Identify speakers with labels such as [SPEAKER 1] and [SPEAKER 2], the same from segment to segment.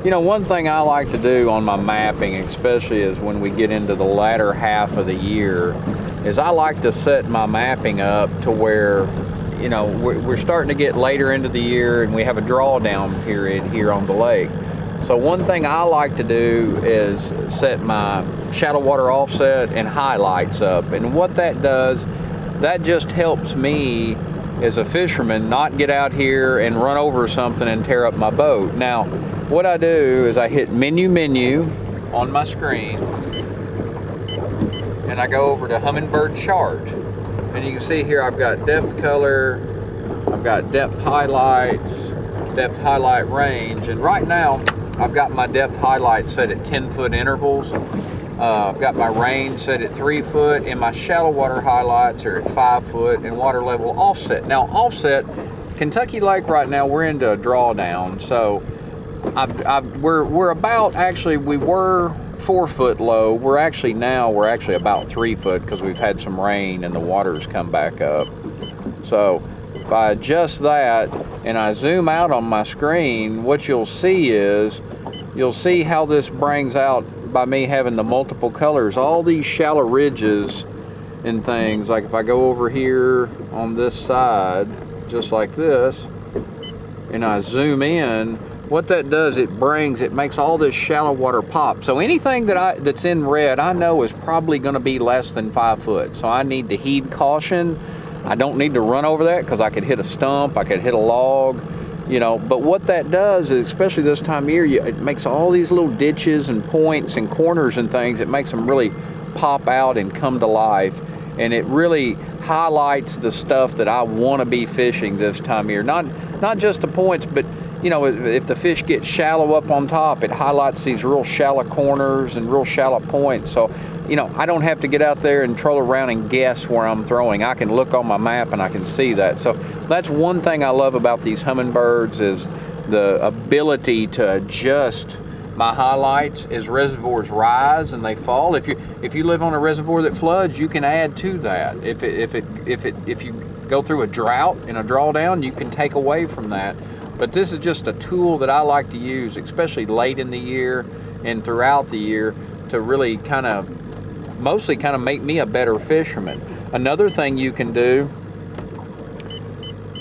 [SPEAKER 1] You know, one thing I like to do on my mapping, especially is when we get into the latter half of the year, is I like to set my mapping up to where, you know, we're starting to get later into the year and we have a drawdown period here on the lake. So one thing I like to do is set my shallow water offset and highlights up. And what that does, that just helps me as a fisherman not get out here and run over something and tear up my boat. Now, what I do is I hit menu on my screen and I go over to Humminbird chart. And you can see here I've got depth color, I've got depth highlights, depth highlight range, and right now I've got my depth highlights set at 10-foot intervals. I've got my range set at 3 foot, and my shallow water highlights are at 5 foot, and water level offset. Now offset, Kentucky Lake right now, we're into a drawdown, so we're about, actually we were 4 foot low. We're actually about 3 foot because we've had some rain and the water's come back up. So if I adjust that and I zoom out on my screen, what you'll see is, you'll see how this brings out by me having the multiple colors, all these shallow ridges and things. Like if I go over here on this side, just like this, and I zoom in, what that does, it makes all this shallow water pop. So anything that's in red, I know is probably gonna be less than 5 foot. So I need to heed caution. I don't need to run over that because I could hit a stump, I could hit a log, you know. But what that does is, especially this time of year, it makes all these little ditches and points and corners and things, it makes them really pop out and come to life. And it really highlights the stuff that I want to be fishing this time of year. Not just the points, but you know, if the fish get shallow up on top, it highlights these real shallow corners and real shallow points. So, you know, I don't have to get out there and troll around and guess where I'm throwing. I can look on my map and I can see that. So that's one thing I love about these Humminbirds, is the ability to adjust my highlights as reservoirs rise and they fall. If you live on a reservoir that floods, you can add to that. If you go through a drought and a drawdown, you can take away from that. But this is just a tool that I like to use, especially late in the year and throughout the year, to really mostly make me a better fisherman. Another thing you can do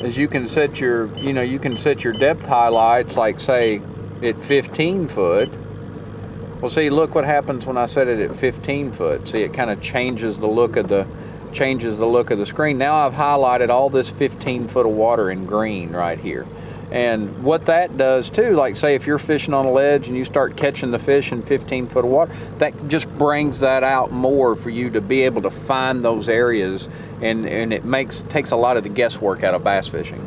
[SPEAKER 1] is you can set your depth highlights, like say at 15 foot. Well, see, look what happens when I set it at 15 foot. See, it kind of changes the look of the screen. Now I've highlighted all this 15 foot of water in green right here. And what that does too, like say if you're fishing on a ledge and you start catching the fish in 15 foot of water, that just brings that out more for you to be able to find those areas, and it takes a lot of the guesswork out of bass fishing.